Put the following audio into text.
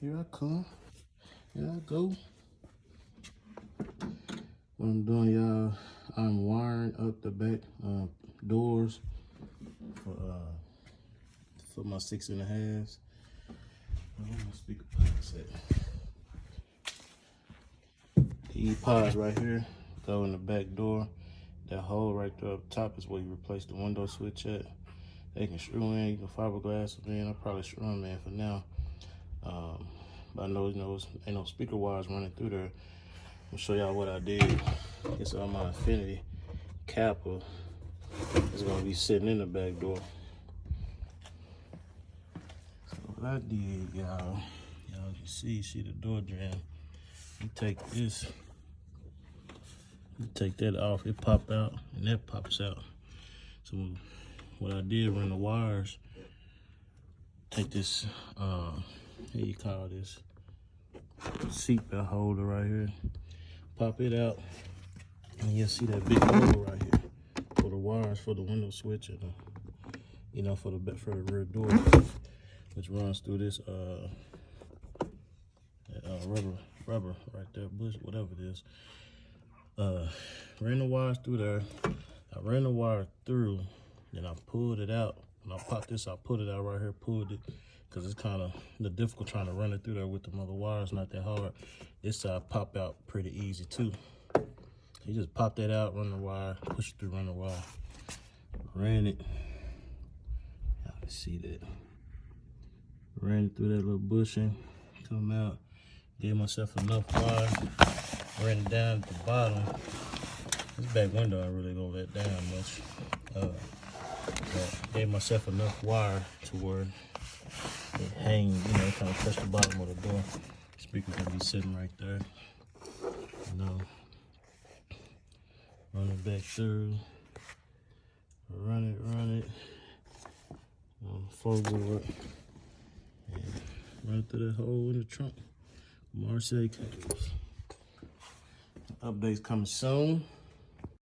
Here I come. Here I go. What I'm doing, y'all, I'm wiring up the back doors for my 6.5s. Where my speaker pods at? These pods right here go in the back door. That hole right there up top is where you replace the window switch at. They can screw in, you can fiberglass them in. I'll probably screw them in for now. But I know, ain't no speaker wires running through there. I'll show y'all what I did. It's on my Infinity Kappa. It's gonna be sitting in the back door. So what I did, y'all can see the door jamb. You take this, you take that off, it pop out, and that pops out. So what I did, run the wires, take this, what you call this, seatbelt holder right here, pop it out, and you'll see that big hole right here for the wires for the window switch and for the rear door, which runs through this rubber right there, bush, whatever it is. Ran the wires through there. I ran the wire through, then I pulled it out. When I popped this, I pulled it out right here, pulled it, because it's kind of difficult trying to run it through there with the other wires, not that hard. This side pop out pretty easy too. You just pop that out, run the wire, push it through, run the wire. Ran it. Y'all can see that. Ran it through that little bushing, come out, gave myself enough wire, ran it down at the bottom. This back window I really don't let down much. But gave myself enough wire to where it hang, kind of touch the bottom of the door. Speaker's gonna be sitting right there. Run it back through. Run it on the floorboard. And run it through that hole in the trunk. Marseille cables. Updates coming soon.